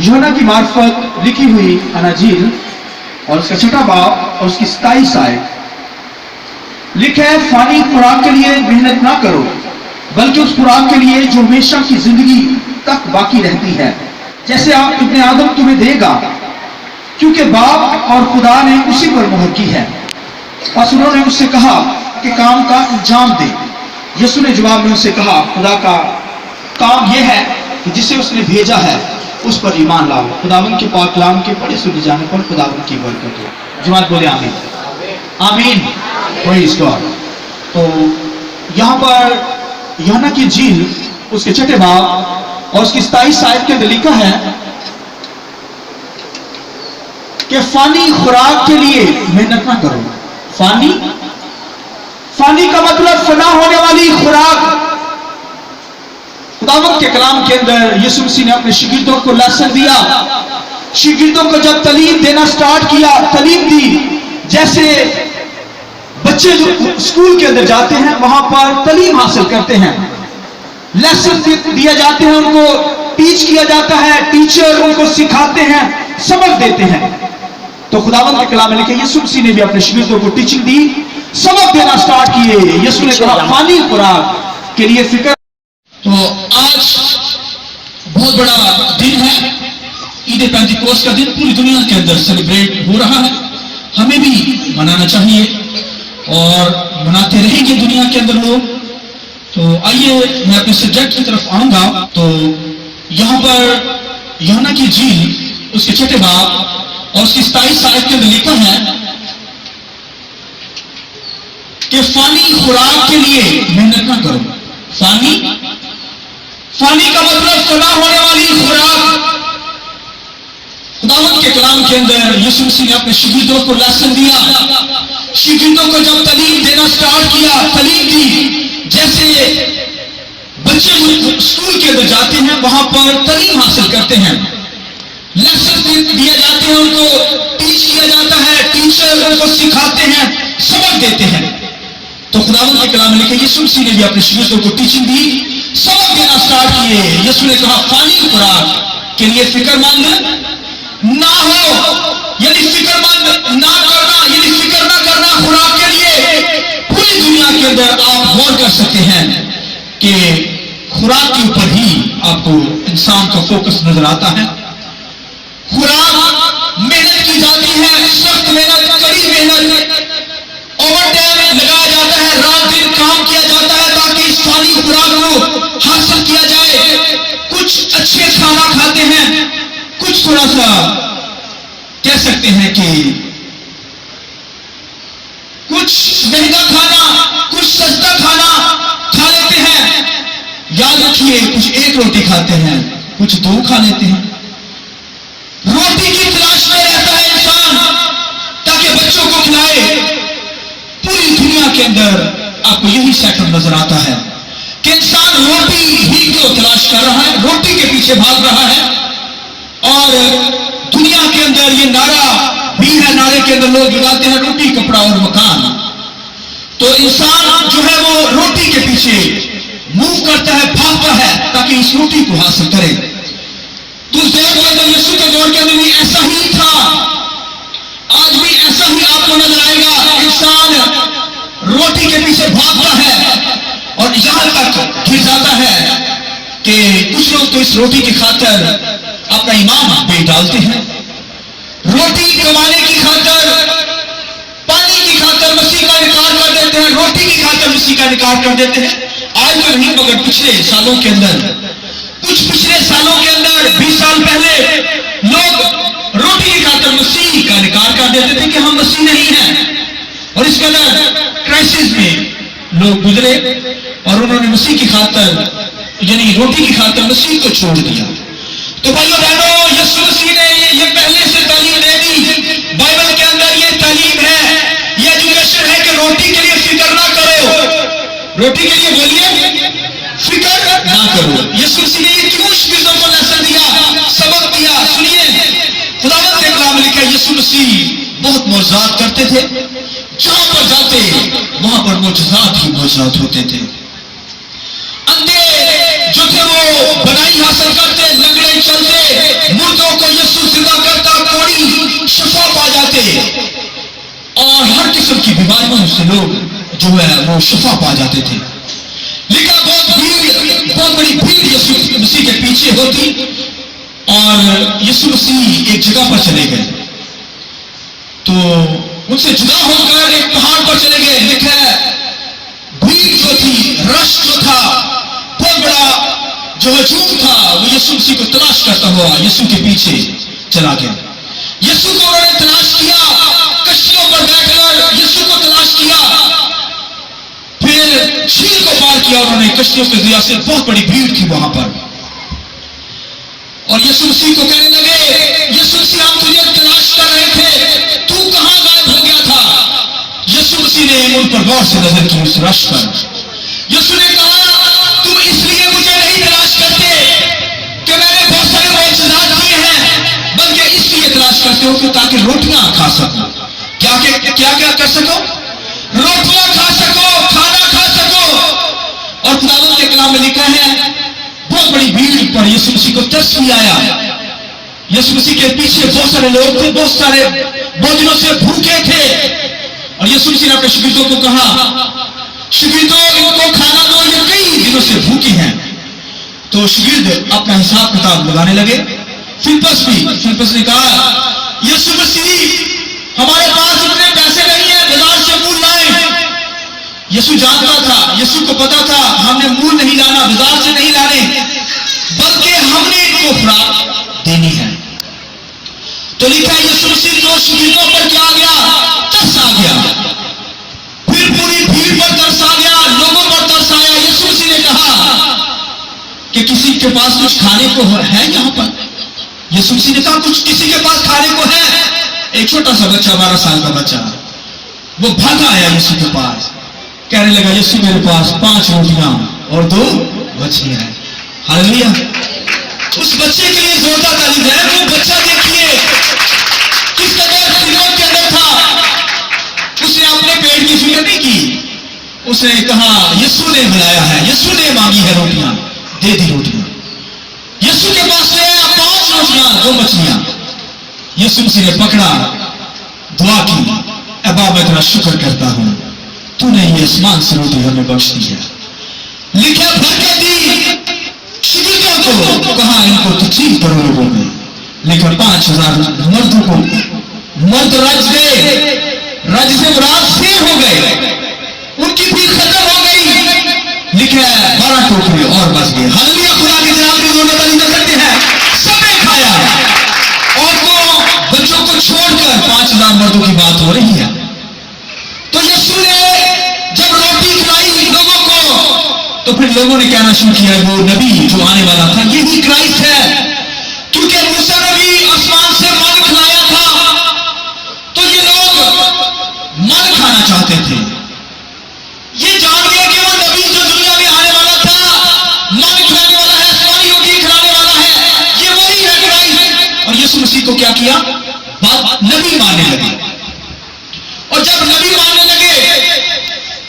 यूहन्ना की मार्फत लिखी हुई अनाजील और उसका 6वां बाब और उसकी 27 आयत लिखा है, फानी खुराक के लिए मेहनत ना करो बल्कि उस खुराक के लिए जो हमेशा की जिंदगी तक बाकी रहती है, जैसे आप इब्ने आदम तुम्हें देगा, क्योंकि बाप और खुदा ने उसी पर मोहर की है। बस उन्होंने उससे कहा कि काम का अंजाम दे। यीशु ने जवाब में उससे कहा, खुदा का काम यह है कि जिसे उसने भेजा है उस पर ईमान लाओ। खुदावन के पाक कलाम के पढ़े सुने जाने पर खुदावन की बरकत हो। जमात बोले आमीन। आमीन, प्रेज़ गॉड। तो यहाँ पर यूहन्ना की इंजील उसके 6वें बाब और उसकी 27 आयत के अंदर लिखा है कि फानी खुराक के लिए मेहनत ना करो। फानी का मतलब फना होने वाली खुराक। खुदावंद के कलाम के अंदर यीशु मसीह ने अपने शागिर्दों को लेसन दिया। शागिर्दों को जब तालीम देना स्टार्ट किया, तालीम दी, जैसे बच्चे जो स्कूल के अंदर जाते हैं वहां पर तालीम हासिल करते हैं, लेसन दिया जाते हैं, उनको टीच किया जाता है, टीचर उनको सिखाते हैं, सबक देते हैं। तो खुदावंद के कलाम में लिखे यीशु मसीह ने भी अपने शागिर्दों को टीचिंग दी, सबक देना स्टार्ट किए। यीशु ने कहा फानी खुराक के लिए फिक्र। तो आज बहुत बड़ा दिन है, ईद पेंतिकोस्त का दिन पूरी दुनिया के अंदर सेलिब्रेट हो रहा है। हमें भी मनाना चाहिए और मनाते रहेंगे दुनिया के अंदर लोग। तो आइए मैं अपने सब्जेक्ट की तरफ आऊंगा। तो यहाँ पर यूहन्ना की इंजील उसके 6वें बाब और उसकी 27 आयत के अंदर लिखा है कि फानी खुराक के लिए मेहनत ना करो। फानी का मतलब फना होने वाली खुराक। खुदावंद के कलाम के अंदर यीशु मसीह ने अपने शागिर्दों को लेसन दिया। शागिर्दों को जब तालीम देना स्टार्ट किया, तालीम दी, जैसे बच्चे स्कूल के अंदर जाते हैं वहां पर तालीम हासिल करते हैं, लेसन दिया जाते हैं, उनको टीच किया जाता है, टीचर उनको सिखाते हैं, सबक देते हैं। तो खुदावंद के कलाम में लिखे यीशु मसीह ने भी अपने शागिर्दों को टीचिंग दी, सबक देना स्टार्ट किए। यीशु ने कहा फानी खुराक के लिए फिक्रमंद ना हो, यानी फिक्रमंद ना करना, यानी फिक्र ना करना खुराक के लिए। पूरी दुनिया के अंदर आप गौर कर सकते हैं कि खुराक के ऊपर ही आपको इंसान का फोकस नजर आता है। खुराक मेहनत की जाती है, सख्त मेहनत, कड़ी मेहनत, ओवर टाइम लगाया जाता है, रात दिन काम किया जाता है ताकि इस फानी खुराक को हासिल किया जाए। कुछ अच्छे खाना खाते हैं, कुछ थोड़ा सा कह सकते हैं कि कुछ महंगा खाना, कुछ सस्ता खाना खा लेते हैं। याद रखिए, कुछ एक रोटी खाते हैं, कुछ दो खा लेते हैं। रोटी की तलाश में रहता है इंसान ताकि बच्चों को खिलाए। पूरी दुनिया के अंदर आपको यही सेटअप नजर आता है कि इंसान रोटी ही को तलाश कर रहा है, रोटी के पीछे भाग रहा है। और दुनिया के अंदर ये नारा भी है, नारे के अंदर लोग लगाते हैं रोटी, कपड़ा और मकान। तो इंसान जो है वो रोटी के पीछे मूव करता है, भागता है ताकि इस रोटी को हासिल करे। तो उस दौर के अंदर, यीशु के दौर के अंदर भी ऐसा ही था, आज भी ऐसा ही आपको नजर आएगा। इंसान रोटी के पीछे भागता है और यहां तक गिर जाता है कि कुछ लोग तो इस रोटी की खातिर अपना ईमान बेच डालते हैं। रोटी कमाने की खातिर, पानी की खातिर मसीह का इनकार कर देते हैं, रोटी की खातिर मसीह का इनकार कर देते हैं। आज तो नहीं, मगर पिछले सालों के अंदर, कुछ पिछले सालों के अंदर 20 साल पहले लोग रोटी की खातिर मसीह का इनकार कर देते थे कि हम मसीह नहीं हैं। और इस कदर क्राइसिस में लोग गुजरे और उन्होंने मसीह की खातिर, यानी रोटी की खातिर मसीह को छोड़ दिया। तो भाइयों बहनों, यीशु मसीह ने ये पहले से तालीम दे दी। बाइबल के अंदर ये तालीम है, ये एजुकेशन है कि रोटी के लिए फिक्र ना करो। रोटी के लिए बोलिए फिक्र ना करो। यीशु मसीह ने ये क्यों शागिर्दों को लेसन दिया, सबक दिया? सुनिए, खुदावंद के कलाम में लिखा है यीशु मसीह बहुत मौजज़ात करते थे। जहां पर जाते वहां पर मौजज़ात ही मौजूद होते थे। अंधे जो थे वो बनाई हासिल करते, लंगड़े चलते, मुर्दों روٹی شفا پا جاتے اور ہر قسم کی بیماریوں سے لوگ جو ہے وہ شفا پا جاتے تھے. لکھا بہت بڑی بھیڑ یسوع مسیح کے پیچھے ہوتی اور یسوع مسیح ایک جگہ پر چلے گئے تو ان سے جدا ہو کر ایک پہاڑ پر چلے گئے. لکھا ہے بھیڑ جو تھی، رش جو تھا، بہت بڑا جو ہجوم تھا، وہ یسوع مسیح کو تلاش کرتا ہوا یسوع کے پیچھے چلا گیا. یسوع کو انہوں نے تلاش کیا، کشتیوں پر بیٹھ کر یسوع کو تلاش کیا، پھر جھیل کو پار کیا انہوں نے کشتیوں کے ذریعے سے. بہت بڑی بھیڑ تھی وہاں پر اور یسوع مسیح کو کہنے لگے، یسوع مسیح ہم تجھے تلاش کر رہے تھے، تو کہاں غائب ہو گیا تھا؟ یسوع مسیح نے ان پر غور سے نظر کی اس رش پر. یسوع نے کہا تم اس لیے مجھے نہیں تلاش کرتے کہ میں نے بہت سارے معجزات کیے ہیں، بلکہ اس لیے تلاش کرتے ہو کہ تاکہ روٹیاں کھا سکو. کیا کر سکو؟ روٹیاں کھا سکو، کھانا کھا سکو. اور خداوند کے کلام میں لکھا ہے بہت بڑی بھیڑ پر یسوع مسیح کو ترس بھی آیا. یسوع مسیح کے پیچھے بہت سارے لوگ تھے، بہت سارے بہت دنوں سے بھوکے تھے اور یسوع مسیح نے اپنے شاگردوں کو کہا، شاگردوں ان کو کھانا دو، یہ کئی دنوں سے بھوکے ہیں. تو شاگرد اپنا حساب کتاب لگانے لگے. فلپس نے کہا، یسوع مسیح ہمارے پاس اتنے پیسے نہیں ہیں، بازار سے مول لائیں. یسوع جانتا تھا، یسوع کو پتا تھا ہم نے مول نہیں لانا، بازار سے نہیں لانے، بلکہ ہم نے ان کو خوراک دینی ہے. تو لکھا یسوع مسیح کو شاگردوں پر کیا آ گیا؟ ترس آ گیا. پھر پوری بھیڑ پر ترس آ گیا، لوگوں پر ترس آیا. یسوع مسیح نے کہا کہ کسی کے پاس کچھ کھانے کو ہے یہاں پر؟ یسوع مسیح نے کہا کسی کے پاس کھانے کو ہے؟ ایک چھوٹا سا بچہ، 12 سال کا بچہ، وہ بھاگا آیا یسوع کے پاس، کہنے لگا یسوع میرے پاس 5 روٹیاں اور 2 مچھلیاں ہیں. ہاللیلویا. اس بچے کے لیے زوردار تعریف ہے. وہ بچہ دیکھیے کس قدر خدمت کے اندر تھا. اس نے اپنے پیٹ کی فکر نہیں کی، اس نے کہا یسوع نے بلایا ہے، یسوع نے مانگی ہے روٹیاں، دے دی روٹیاں. یسوع کے پاس لے آیا 5 روٹیاں 2 مچھلیاں. یسوع مسیح نے پکڑا، دعا کی، ابا میں تیرا شکر کرتا ہوں، تو نے یہ آسمان سے روٹی ہمیں بخش دی ہے. لکھا بھر کے دی شاگردوں کو، کہا ان کو تقسیم کرو لوگوں میں. لکھا 5000 مردوں کو مرد رج گئے. رج سے مراد سیر ہو گئے، ان کی بھی ختم ہو گئی. لکھا ہے 12 ٹوکرے اور بچ گئے. ہاللیلویا. خدا کی جناب کی ضرورت نہیں کر سکتے ہیں، سب نے کھایا. عورتوں بچوں کو چھوڑ کر 5000 مردوں کی بات ہو رہی ہے. تو یسوع نے جب روٹی کھلائی لوگوں کو تو پھر لوگوں نے کہنا شروع کیا وہ نبی جو آنے والا تھا یہی کرائسٹ ہے، کیونکہ موسیٰ نبی آسمان سے من کھلایا تھا. تو یہ لوگ من کھانا چاہتے تھے. یہ جان گئے کہ وہ نبی جو دنیا میں آنے والا تھا، من کھلانے والا ہے، آسمانی روٹی کھلانے والا ہے، یہ وہی ہے کرائسٹ. اور یسوع مسیح کو کیا کیا؟ بات نبی ماننے لگے. اور جب نبی ماننے لگے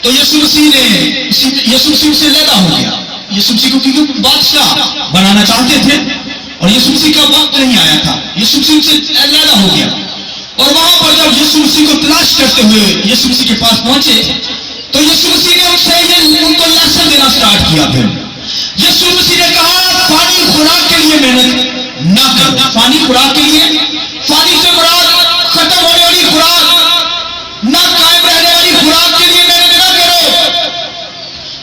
تو یسوع مسیح سے لیدا ہو گیا. یسوع مسیح کو کیونکہ بادشاہ بنانا چاہتے تھے اور یسوع مسیح کا وقت نہیں آیا تھا، یسوع مسیح سے لیدا ہو گیا. اور وہاں پر جب یسوع مسیح کو تلاش کرتے ہوئے یسوع مسیح کے پاس پہنچے تو یسوع مسیح نے ان کو لیسن دینا سٹارٹ کیا. پھر یسوع مسیح نے کہا فانی خوراک کے لیے محنت نہ کرو. فانی خوراک کے لیے، فانی سے مراد ختم ہونے والی خوراک، نہ قائم رہنے والی خوراک کے لیے محنت نہ کرو.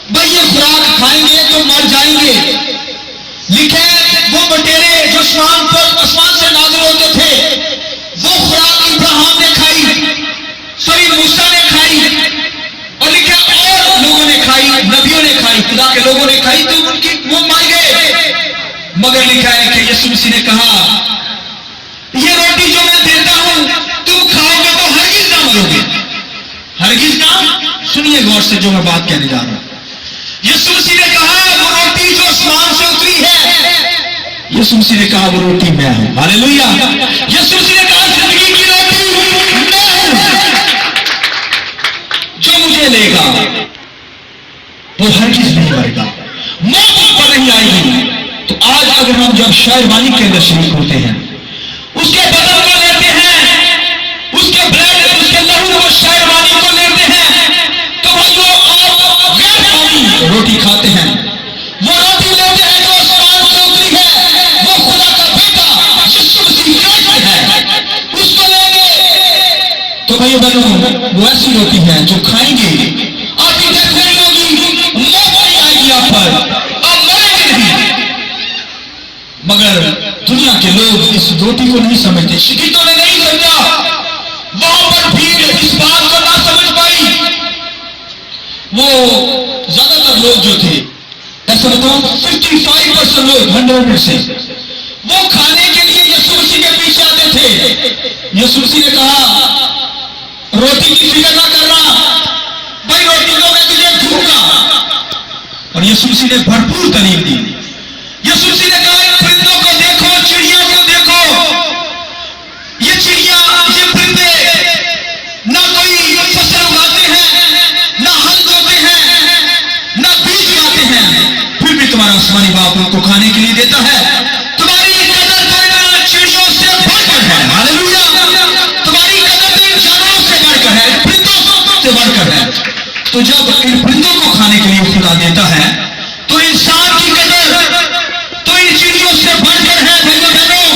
بھائی یہ خوراک کھائیں گے تو مر جائیں گے. لکھے وہ بٹیرے جو آسمان سے نازل ہوتے تھے، وہ خوراک ابراہیم نے کھائی، موسیٰ نے کھائی، اور لکھا اور لوگوں نے کھائی، نبیوں نے کھائی، خدا کے لوگوں نے کھائی تو ان کی وہ مر گئے. مگر لکھا ہے کہ یسوع مسیح نے کہا یہ روٹی جو میں دیتا ہوں تم کھاؤ گے تو ہرگز نہ مرو گے. ہرگز نہ. سنیے غور سے جو میں بات کہنے جا رہا ہوں. یسوع مسیح نے کہا وہ روٹی جو آسمان سے اتری ہے، یسوع مسیح نے کہا وہ روٹی میں ہوں. ہاللیلویا. یسوع مسیح نے کہا زندگی کی روٹی میں ہوں، جو مجھے لے گا وہ ہرگز نہیں مرے گا، موت اس پر نہیں آئے گی. تو آج اگر ہم جب شاعر بانی کے اندر شریک ہوتے ہیں، اس کے بدن کو لیتے ہیں भाइयों बहनों, वो ऐसी रोटी है जो खाएंगे आपकी डेथ नहीं होगी, मौत नहीं आएगी आप पर, आप मरेंगे नहीं। मगर दुनिया के लोग इस रोटी को नहीं समझते, शिक्षितों ने नहीं समझा, वहां पर भीड़ इस बात को ना समझ पाई। वो ज्यादातर लोग जो थे, ऐसा बताओ 55% लोग 100% वो खाने के लिए यीशु मसीह के पीछे आते थे। यीशु मसीह ने कहा रोटी की फिक्र ना करना, भाई रोटी तो मैं तुझे दूंगा। और यीशु मसीह ने भरपूर तालीम दी। यीशु मसीह ने कहा इन परिंदों को देखो, चिड़िया को देखो, ये चिड़िया, ये परिंदे ना कोई फसल उगाते हैं, ना हल बोते हैं, ना बीज उगाते हैं, फिर भी तुम्हारा आसमानी बाप उनको खाने के लिए देता है। तुम्हारी कदर तो इन चिड़ियों से बढ़कर है, हालेलुया। तुम्हारी कदर तो इन जानवरों से बढ़कर है, इन परिंदों से बढ़कर है। तो जब इन परिंदों को खाने के लिए खुदा देता है, तो इंसान की कदर तो इन चिड़ियों से बढ़कर है। भाइयों बहनों,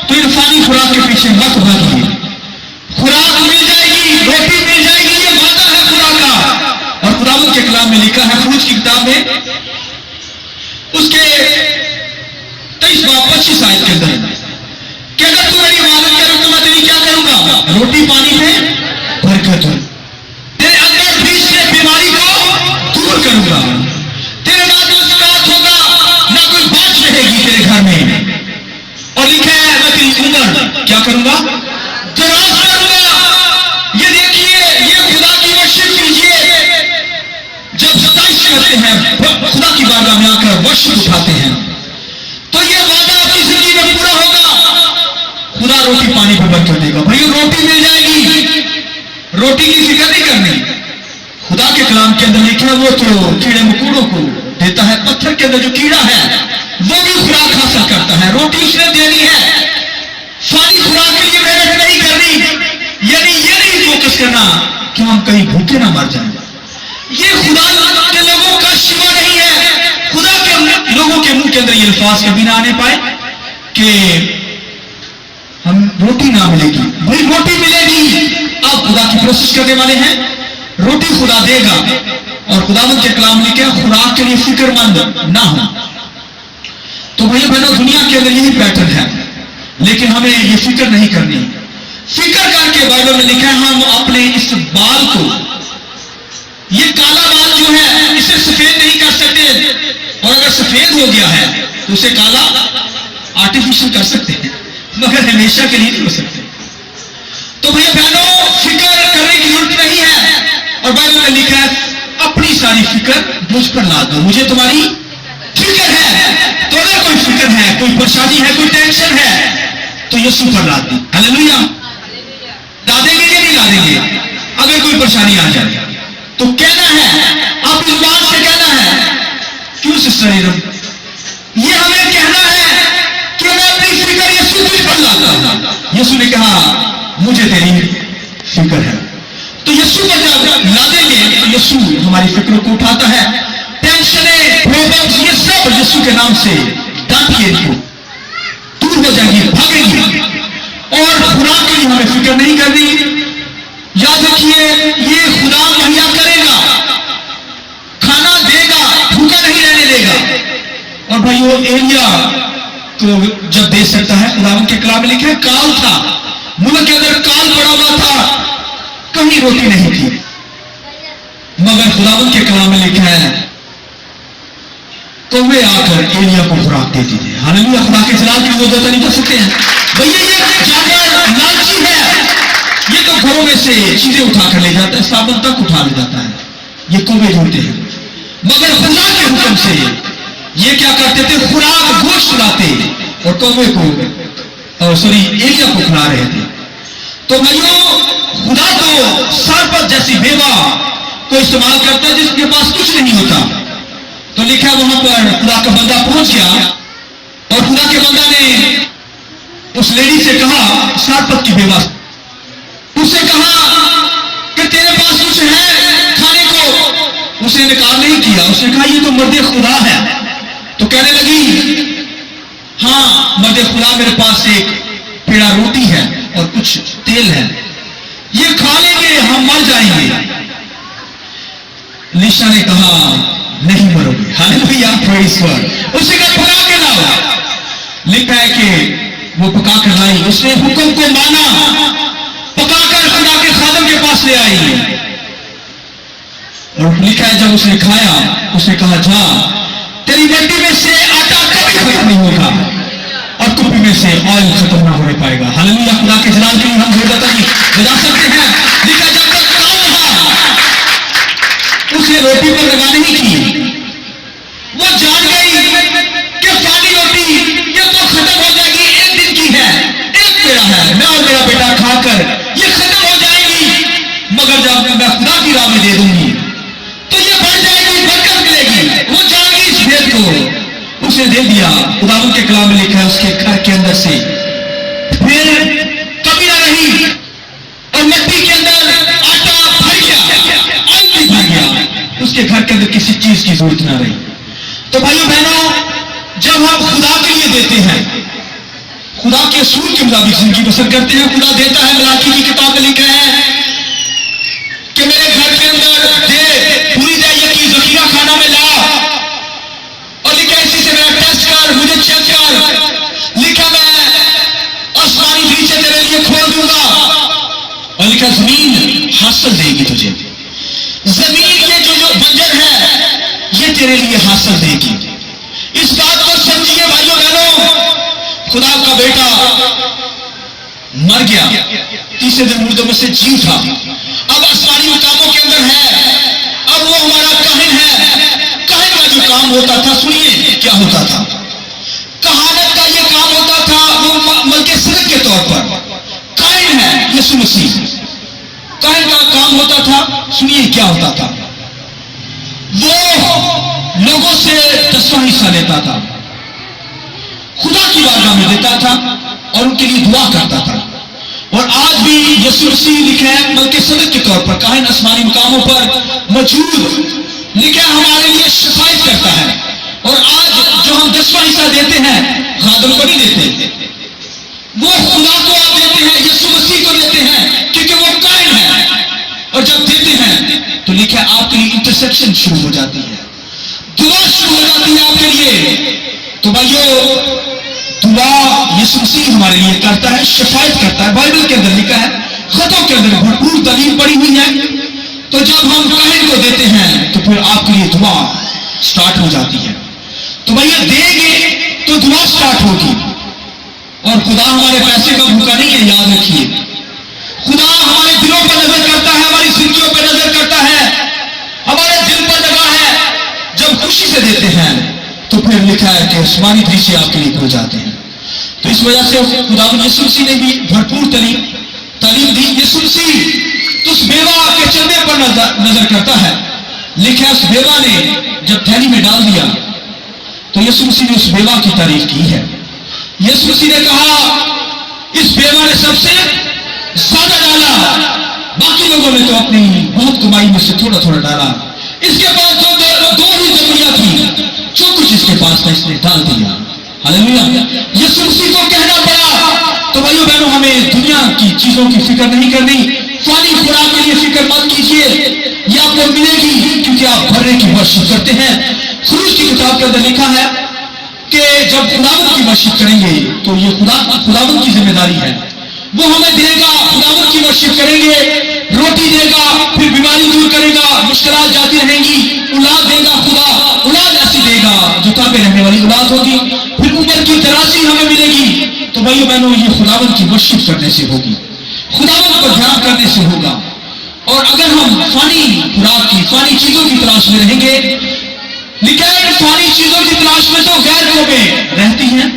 तो इरफानी खुराक के पीछे मत भागिए। खुराक मिल जाएगी, रोटी मिल जाएगी, ये वादा है खुदा का। और खुदावंद के कलाम में लिखा है, खरूज की किताब में उसके 23 बाब 25 आयत के अंदर कि अगर तू मेरी इबादत करे तो मैं तेरी क्या करूंगा, रोटी पानी में बरकत हो, तेरे अंदर बीच से बीमारी को दूर करूंगा, तेरे ना कोई शिकायत होगा, ना कोई बात रहेगी तेरे घर में। और लिखा है मैं तेरी उम्र क्या करूंगा, दराज करूंगा। ये देखिए, ये खुदा की वर्शिप कीजिए। जब सताइश करते हैं, खुदा की बारगाह में आकर वर्शिप उठाते हैं, तो ये वादा आपकी जिंदगी में पूरा होगा। खुदा रोटी पानी पे बरकत देगा। भाइयों रोटी मिल जाएगी, रोटी की फिक्र नहीं करनी। खुदा के कलाम के अंदर लिखा है वो तो कीड़े मकोड़ों को देता है, पत्थर के अंदर जो कीड़ा है वो भी खुराक हासिल करता है। रोटी इसने देनी है, सारी खुराक के लिए मेहनत नहीं करनी। यानी ये नहीं फोकस करना कि हम कहीं भूखे ना मर जाएं। ये खुदा के लोगों का शिवा नहीं है। खुदा के लोगों के मुंह के अंदर ये अल्फाज कभी ना आने पाए कि हम रोटी ना मिलेगी। भाई रोटी मिलेगी, आप खुदा की कोशिश करने वाले हैं, रोटी खुदा देगा। और खुदावंद के कलाम में क्या, खुराक के लिए फिक्रमंद ना हो। तो भैया बहनों, दुनिया के अंदर यही पैटर्न है, लेकिन हमें ये फिक्र नहीं करनी। फिक्र करके बाइबल में लिखा है हम अपने इस बाल को, ये काला बाल जो है इसे सफेद नहीं कर सकते। और अगर सफेद हो गया है तो उसे काला आर्टिफिशियल कर सकते हैं, मगर हमेशा के लिए नहीं हो सकते। तो भैया बहनों, फिक्र करने की जरूरत नहीं है। और बाइबल में लिखा है अपनी सारी फिक्र मुझ पर लाद दो, मुझे तुम्हारी फिक्र है। तो अगर कोई फिक्र है, कोई परेशानी है, कोई टेंशन है, तो यीशु पर लाद दी। हालेलुया। ला देंगे या नहीं ला देंगे? अगर कोई परेशानी आ जाए तो कहना है, आप इस बात से कहना है, क्यों सिस्टर ये हमें कहना है कि मैं अपनी फिक्र यीशु तुझ पर लाता हूं। यीशु ने कहा मुझे तेरी फिक्र है। तो यीशु पर जब ला देंगे तो यीशु हमारी फिक्र को उठाता है। टेंशनें, प्रॉब्लम्स, ये सब यीशु के नाम से डांटिए, इनको दूर हो जाएंगी, भागेंगी। और खुराक के लिए हमें फिक्र नहीं करनी। याद रखिए, ये खुदा मुहैया करेगा, खाना देगा, भूखा नहीं रहने देगा। और भाइयों, एलिया को जब दे सकता है, खुदावंद के कलाम में लिखा है काल था, मुल्क के अंदर काल पड़ा हुआ था, कहीं रोटी नहीं थी, मगर खुदावंद के कलाम में लिखा है कौवे आकर एलिया को खुराक देती थी। हालेलुया। खुदा के जलाल की वो नहीं कर सकते हैं। भैया ये जानवर लालची है, ये तो घरों में से चीजें उठाकर ले जाता है, साबुन तक उठा ले जाता है, ये कौवे ढूंढते हैं। मगर खुदा के हुक्म से ये क्या करते थे, खुराक गोश्त लाते और कौवे को एलिया को खिला रहे थे। तो भाइयों, खुदा तो सरपत जैसी बेवा को इस्तेमाल करता है जिसके पास कुछ नहीं होता। तो लिखा वहां पर खुदा का बंदा पहुंच गया और खुदा के बंदा ने उस लेडी से कहा, सरपत की बेवा, उससे कहा कि तेरे पास कुछ है खाने को? उसने इनकार नहीं किया। उसने कहा ये तो मर्दे खुदा है। तो कहने लगी हाँ मर्दे खुदा, मेरे पास एक पेड़ा रोटी है और कुछ तेल है। یہ کھا لیں گے ہم مر جائیں گے. لیشا نے کہا نہیں مرو گے. ہاللیلویا پریز گاڈ. اس نے کہا پکا کے لاؤ. لکھا ہے کہ وہ پکا کر لائی. اس نے حکم کو مانا, پکا کر خدا کے خادم کے پاس لے آئی. اور لکھا ہے جب اس نے کھایا اس نے کہا جا تیری منڈی میں سے آٹا کبھی ختم نہیں ہوگا اور کپی میں سے آئل ختم نہ ہو پائے گا. ہاللیلویا. خدا کے جلال کے لیے ہم زبردستی بجا سکتے ہیں. لکھا جب تک کام تھا اسے روٹی پر لگا نہیں کی. وہ جان گئی کہ فانی روٹی یہ تو ختم ہو جائے گی, ایک دن کی ہے, ایک پیڑا ہے, میں اور میرا بیٹا کھا کر یہ ختم ہو جائے گی, مگر جب میں خدا کی راہ میں دے دوں گی تو یہ بڑھ جائے گی, برکت ملے گی. وہ جان گئی اس بھید کو, اس نے دے دیا. خداوند کے کلام میں لکھا ہے اس کے گھر کے اندر سے پھر کمی نہ رہی اور مٹی کے اندر آٹا بھر گیا, آئل بھی بھر گیا, اس کے گھر کے اندر کسی چیز کی ضرورت نہ رہی. تو بھائیو بہنوں, جب ہم خدا کے لیے دیتے ہیں, خدا کے اصول کے مطابق زندگی بسر کرتے ہیں, خدا دیتا ہے. ملاکی کی کتاب میں لکھا ہے کہ میرے گھر کے اندر دے, پوری دے یقین ذخیرہ خانہ میں لا, اور لکھا اسی سے میرا ٹیسٹ کر, مجھے چیک کر. لکھا میں آسمانی نیچے تیرے لیے کھول دوں گا, اور لکھا زمین حاصل دے گی تجھے. زمین یہ جو بنجر ہے یہ تیرے لیے حاصل دے گی. اس بات کو سمجھیے بھائیوں بہنوں, خدا کا بیٹا مر گیا, تیسرے دن مردوں میں سے جی اٹھا, اب آسمانی مقاموں کے اندر ہے, اب وہ ہمارا کاہن ہے. کاہن کا جو کام ہوتا تھا, سنیے کیا ہوتا تھا, کہانت کا یہ کام ہوتا تھا, وہ ملکے صدق کے طور پر کاہن ہے یسوع مسیح. کاہن کا کام ہوتا تھا, سنیے کیا ہوتا تھا, وہ لوگوں سے 10واں حصہ لیتا تھا, خدا کی بارگاہ میں دیتا تھا اور ان کے لیے دعا کرتا تھا. اور آج بھی یسوع مسیح لکھا ہے ملکے صدق کے طور پر کاہن آسمانی مقاموں پر موجود, لکھا ہے ہمارے لیے شفاعت کرتا ہے. اور آج جو ہم 10واں حصہ دیتے ہیں خادم کو نہیں دیتے, وہ خدا کو آپ دیتے ہیں, یسوع مسیح کو دیتے ہیں, کیونکہ وہ کاہن ہے. اور جب دیتے ہیں تو لکھا ہے آپ کے لیے انٹرسیپشن شروع ہو جاتی ہے, دعا شروع ہو جاتی ہے آپ کے لیے. تو بھائیو دعا یسوع مسیح ہمارے لیے کرتا ہے, شفاعت کرتا ہے. بائبل کے اندر لکھا ہے, خطوں کے اندر بھرپور تعلیم پڑی ہوئی ہے. تو جب ہم کاہن کو دیتے ہیں تو پھر آپ کے لیے دعا سٹارٹ ہو جاتی ہے. تو بھائیو دیں گے تو دعا سٹارٹ ہوگی. اور خدا ہمارے پیسے کا بھوکا نہیں ہے, یاد رکھیے. خدا ہمارے دلوں پر نظر کرتا ہے, ہماری زندگیوں پر نظر کرتا ہے, ہمارے دل پر لگا ہے. جب خوشی سے دیتے ہیں تو پھر لکھا ہے کہ آسمانی دریچے آپ کے لیے کھل جاتے ہیں. تو اس وجہ سے خدا یسوع مسیح نے بھی بھرپور تعلیم دی. یسوع مسیح اس بیوہ کے چلنے پر نظر کرتا ہے. لکھا اس بیوہ نے جب تھیلی میں ڈال دیا تو یسوع مسیح نے اس بیوہ کی تعریف کی ہے. یسوع مسیح نے کہا اس بیوہ نے سب سے زیادہ ڈالا, باقی لوگوں نے تو اپنی بہت کمائی میں سے تھوڑا تھوڑا ڈالا. اس کے پاس دو ہی زمینیاں تھی, جو کچھ اس کے پاس تھا اس نے ڈال دیا. ہاللیلویا. یسوع مسیح کو کہنا پڑا. تو بھائیو بہنوں ہمیں دنیا کی چیزوں کی فکر نہیں کرنی, فانی خوراک کے لیے فکر مت کیجیے, یہ آپ کو ملے گی کیونکہ آپ بھرنے کی ورشت کرتے ہیں. خروج کی کتاب کے اندر لکھا ہے کہ جب خداوند کی ورشت کریں گے تو یہ خداوند کی ذمہ داری ہے, وہ ہمیں دے گا. خداوند کی ورشت کریں گے, روٹی دے گا, پھر بیماری دور کرے گا, مشکلات جاتی رہیں گی, اولاد دے گا. خدا اولاد ایسی دے گا جو تابع رہنے والی اولاد ہوگی, پھر عمر کی دراز ہمیں ملے گی. تو بھائیو بہنوں یہ خداوند کی ورشت کرنے سے ہوگی, خداوند کو دھیان کرنے سے ہوگا. اور اگر ہم فانی خوراک کی, فانی چیزوں کی تلاش میں رہیں گے, لکھا ہے فانی چیزوں کی تلاش میں تو غیر قومیں رہتی ہیں.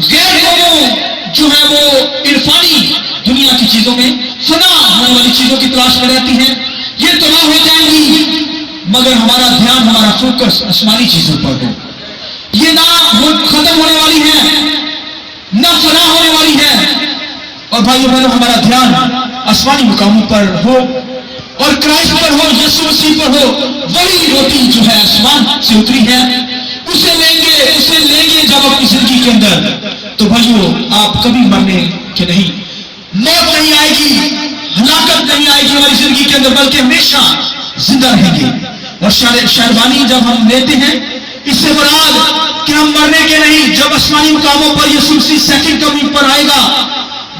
غیر قوموں جو ہے وہ عرفانی دنیا کی چیزوں میں, فنا ہونے والی چیزوں کی تلاش میں رہتی ہیں. یہ تباہ ہو جائیں گی مگر ہمارا دھیان, ہمارا فوکس آسمانی چیزوں پر ہو. یہ نہ ختم ہونے والی ہے, نہ فنا ہونے والی ہے. اور بھائیو بہنوں ہمارا دھیان آسمانی مقاموں پر ہو اور کرائسٹ پر ہو, یسوع مسیح پر ہو. وہی روٹی جو ہے آسمان سے اتری ہے اسے لیں گے جب اپنی زندگی کے اندر. تو بھائیو آپ کبھی مرنے کے نہیں, موت نہیں آئے گی. हलाकत नहीं आएगी हमारी जिंदगी के अंदर, बल्कि हमेशा जिंदा रहेंगे। और शर्बानी जब हम लेते हैं, इससे मुराद कि हम मरने के नहीं, जब आसमानी मुकामों पर यीशु मसीह सेकंड कमिंग पर आएगा,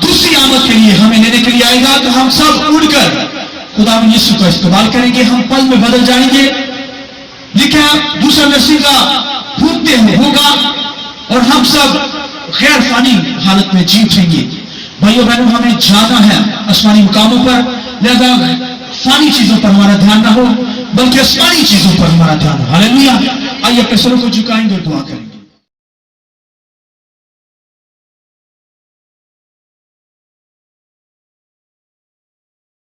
दूसरी आमद के लिए हमें लेने के लिए आएगा, तो हम सब उड़कर खुदावंद यीशु का इस्तेमाल करेंगे, हम पल में बदल जाएंगे। लिखा दूसरा नस्ल का फूकते हुए होगा और हम सब गैर फानी हालत में जी उठेंगे। भाइयों बहनों, हमें जाना है आसमानी मुकामों पर, लिहाजा फानी चीजों पर हमारा ध्यान ना हो, बल्कि आसमानी चीजों पर हमारा ध्यान हो। हालेलुया। आइए अपने सरों को झुकाएंगे और दुआ करेंगे।